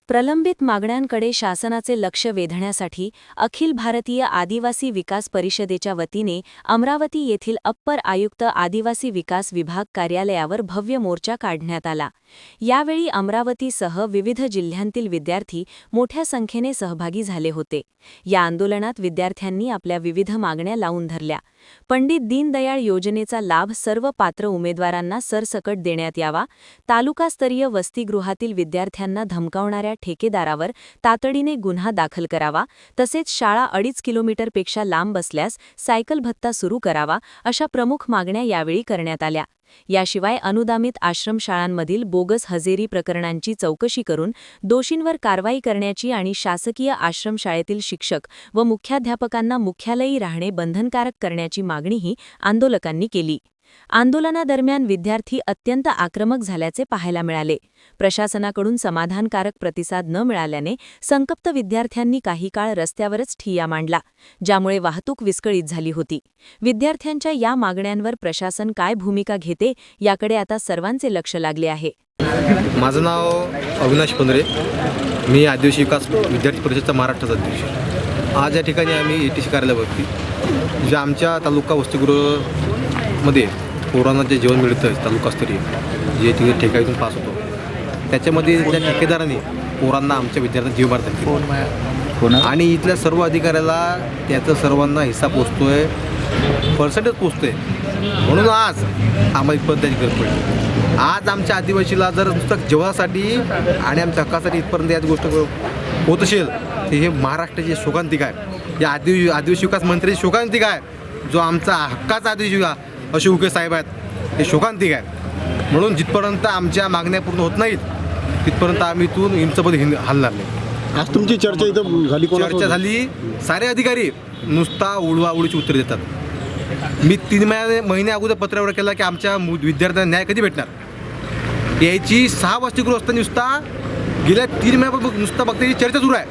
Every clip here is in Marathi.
प्रलंबित मागण्यांकडे शासनाचे लक्ष वेधण्यासाठी अखिल भारतीय आदिवासी विकास परिषदेच्या वतीने अमरावती येथील अप्पर आयुक्त आदिवासी विकास विभाग कार्यालयावर भव्य मोर्चा काढण्यात आला। यावेळी अमरावतीसह विविध जिल्ह्यांतील विद्यार्थी मोठ्या संख्येने सहभागी झाले होते। या आंदोलनात विद्यार्थ्यांनी आपल्या विविध मागण्या लावून धरल्या। पंडित दीनदयाळ योजनेचा लाभ सर्व पात्र उमेदवारांना सरसकट देण्यात यावा, तालुकास्तरीय वसतिगृहातील विद्यार्थ्यांना धमकावणाऱ्या ठेकेदारावर तातडीने गुन्हा दाखल करावा, तसेच शाळा 2.5 किलोमीटरपेक्षा लांब असल्यास सायकल भत्ता सुरू करावा, अशा प्रमुख मागण्या यावेळी करण्यात आल्या। याशिवाय अनुदानित आश्रमशाळांमधील बोगस हजेरी प्रकरणांची चौकशी करून दोषींवर कारवाई करण्याची आणि शासकीय आश्रमशाळेतील शिक्षक व मुख्याध्यापकांना मुख्यालयी राहणे बंधनकारक करण्याची मागणीही आंदोलकांनी केली। आंदोलनादरम्यान विद्यार्थी अत्यंत आक्रमक झाल्याचे पाहायला मिळाले। प्रशासनाकडून समाधानकारक प्रतिसाद न मिळाल्याने संतप्त विद्यार्थ्यांनी काही काळ रस्त्यावरच ठिय्या मांडला, ज्यामुळे वाहतूक विस्कळीत झाली होती। विद्यार्थ्यांच्या या मागण्यांवर प्रशासन काय भूमिका घेते याकडे आता सर्वांचे लक्ष लागले आहे। माझं नाव अविनाश पंधरे, मी आदिवासी विकास विद्यार्थी परिषदेचा महाराष्ट्राचा अध्यक्ष। आज या ठिकाणी आम्ही ETC कार्यालयावरती जे आमच्या तालुका वसतिगृहामध्ये पोरांना जे जेवण मिळतं तालुकास्तरीय जे तिथे ठेक्यातून पास होतो, त्याच्यामध्ये त्या ठेकेदाराने पोरांना आमच्या विद्यार्थ्यांना जीव मारतात आणि इथल्या सर्व अधिकाऱ्याला त्याचा सर्वांना हिस्सा पोचतोय, पर्सेंटेज पोचतोय। म्हणून आज आम्हाला इथपर्यंत त्याची गरज पडली। आज आमच्या आदिवासीला जर नुसतं जेवणासाठी आणि आमच्या हक्कासाठी इथपर्यंत याच गोष्ट होत असेल तर हे महाराष्ट्राची शोकांतिका आहे। या आदिवासी विकास मंत्र्याची शोकांतिका आहे, जो आमचा हक्काचा आदिवासी अशोक उके साहेब आहेत, हे शोकांतिका आहे। म्हणून जिथपर्यंत आमच्या मागण्या पूर्ण होत नाहीत तिथपर्यंत आम्ही इथून इंचमध्ये हलणार नाही। आज तुमची चर्चा इथं झाली, चर्चा झाली, सारे अधिकारी नुसता उडवाउडीची उत्तर देतात। मी 3 महिने अगोदर पत्रावर केला की आमच्या विद्यार्थ्यांना न्याय कधी भेटणार, याची 6 वसतिगृह असताना नुसता गेल्या 3 महिन्यापासून नुसता फक्त ही चर्चा सुरू आहे,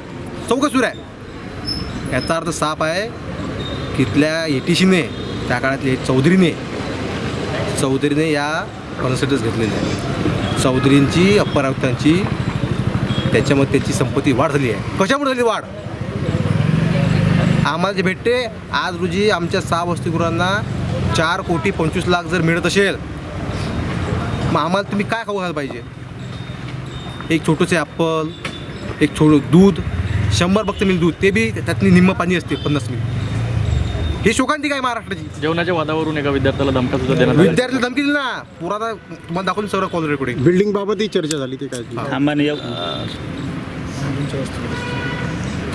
चौकशी सुरू आहे। याचा अर्थ साफ आहे की इथल्या ETCने त्या काळातले चौधरीने या कॉन्सल्टन्स घेतलेले आहे। चौधरींची अप्पर आयुक्तांची त्याच्यामध्ये त्याची संपत्ती वाढ झाली आहे। कशामुळे झाली वाढ? आम्हाला जे भेटते आज रोजी आमच्या 6 वसतिगृहांना 4,25,00,000 जर मिळत असेल, मग आम्हाला तुम्ही काय खाऊ घालायला पाहिजे? एक छोटंसे ॲपल, एक छोटं दूध, 100 फक्त मिल दूध, ते बी त्यातली निम्म पाणी असते 50 मिल। हे शोकांतिका आहे महाराष्ट्राची। जेवणाच्या वादावरून एका विद्यार्थ्याला धमका सुद्धा देण्यात आला। विद्यार्थ्याला धमकी दिली ना, पुराणा तुम्हाला दाखवून सर्व कॉल रेकॉर्डिंग। बिल्डिंग बाबतही चर्चा झाली, ते काय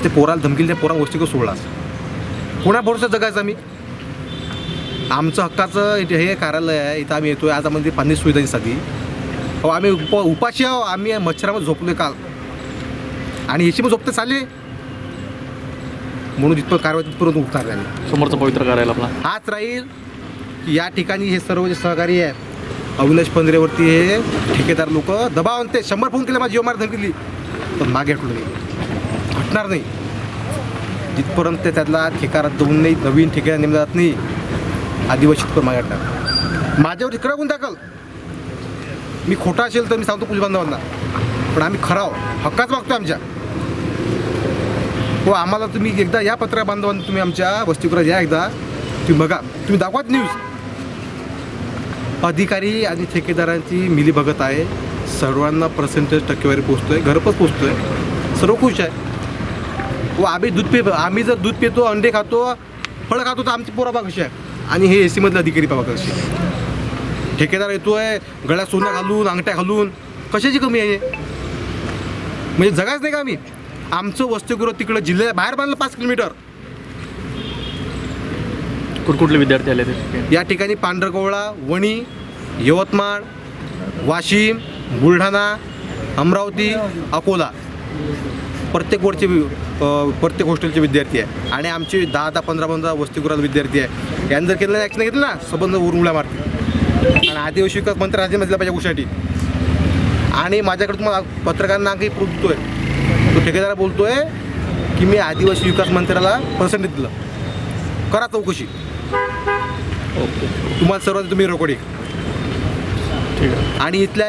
ते पोराला धमकी दिली, पोरा गोष्टी सोडला, कोणा भरोसा जगायचं आम्ही? आमचं हक्काचं हे कार्यालय आहे, इथं आम्ही येतोय। आज आम्हाला पाणी सुविधा साठी आम्ही उपाशी आहो, आम्ही मच्छरामध्ये झोपलोय काल आणि याची मग झोपते चालले, म्हणून जिथपर्यंत कारवाई तिथपर्यंत उठणार नाही। समोरचा पवित्र कार्यालय आपला हाच राहील की या ठिकाणी हे सर्व जे सहकारी आहेत अविनाश पंधरेवरती हे ठेकेदार लोक दबाव आणते। 100 फोन केले, माझी जीवमार धमकी दिली, पण मागे हटलो नाही, हटणार नाही। जिथपर्यंत त्यातला ठेका रद्द होऊन नाही, नवीन ठेकेदार नेमला जात नाही, आदिवासी तिथपर्यंत मागे हटणार। माझ्यावर इकडं गुन्हा दाखल, मी खोटा असेल तर मी सांगतो पोलीस बांधवांना, पण आम्ही खरा हक्काच मागतो आमच्या। हो, आम्हाला तुम्ही एकदा या पत्रा बांधवांना तुम्ही आमच्या वसतिगृहात या, एकदा तुम्ही बघा, तुम्ही दाखवा न्यूज। अधिकारी आणि ठेकेदारांची मिलीभगत आहे, सर्वांना पर्सेंटेज टक्केवारी पोचतोय, घरपोच पोचतोय, सर्व खुश आहे। व आम्ही जर दूध पितो, अंडे खातो, फळं खातो, तर आमची पोरा बघा कशी आहे, आणि हे AC मधले अधिकारी बघा कशी आहे। ठेकेदार येतोय गळ्यात सोनं घालून, अंगठ्या घालून, कशाची कमी आहे? म्हणजे जगाच नाही का आम्ही? आमचं वसतिगृह तिकडं जिल्ह्यात बाहेर बांधलं 5 किलोमीटर। कुठले विद्यार्थी आले ते या ठिकाणी पांढरकवळा, वणी, यवतमाळ, वाशिम, बुलढाणा, अमरावती, अकोला, प्रत्येक हॉस्टेलचे विद्यार्थी आहे आणि आमचे 10-10, 15-15 वसतिगृहात विद्यार्थी आहे। यांनी जर केलं नाही, ॲक्शन घेतलं ना, संबंध उरमुळ्या मारते। आणि आदिवासी विकास मंत्री राजीनामा दिला पाहिजे गोष्टीसाठी। आणि माझ्याकडे तुम्हाला पत्रकारांना काही प्रूफ देतोय, तो ठेकेदार बोलतोय की मी आदिवासी विकास मंत्र्याला पर्सेंटेज दिलं, करा चौकशी। तुम्हाला सर्वात तुम्ही रेकॉर्डिंग ठीक आहे। आणि इथल्या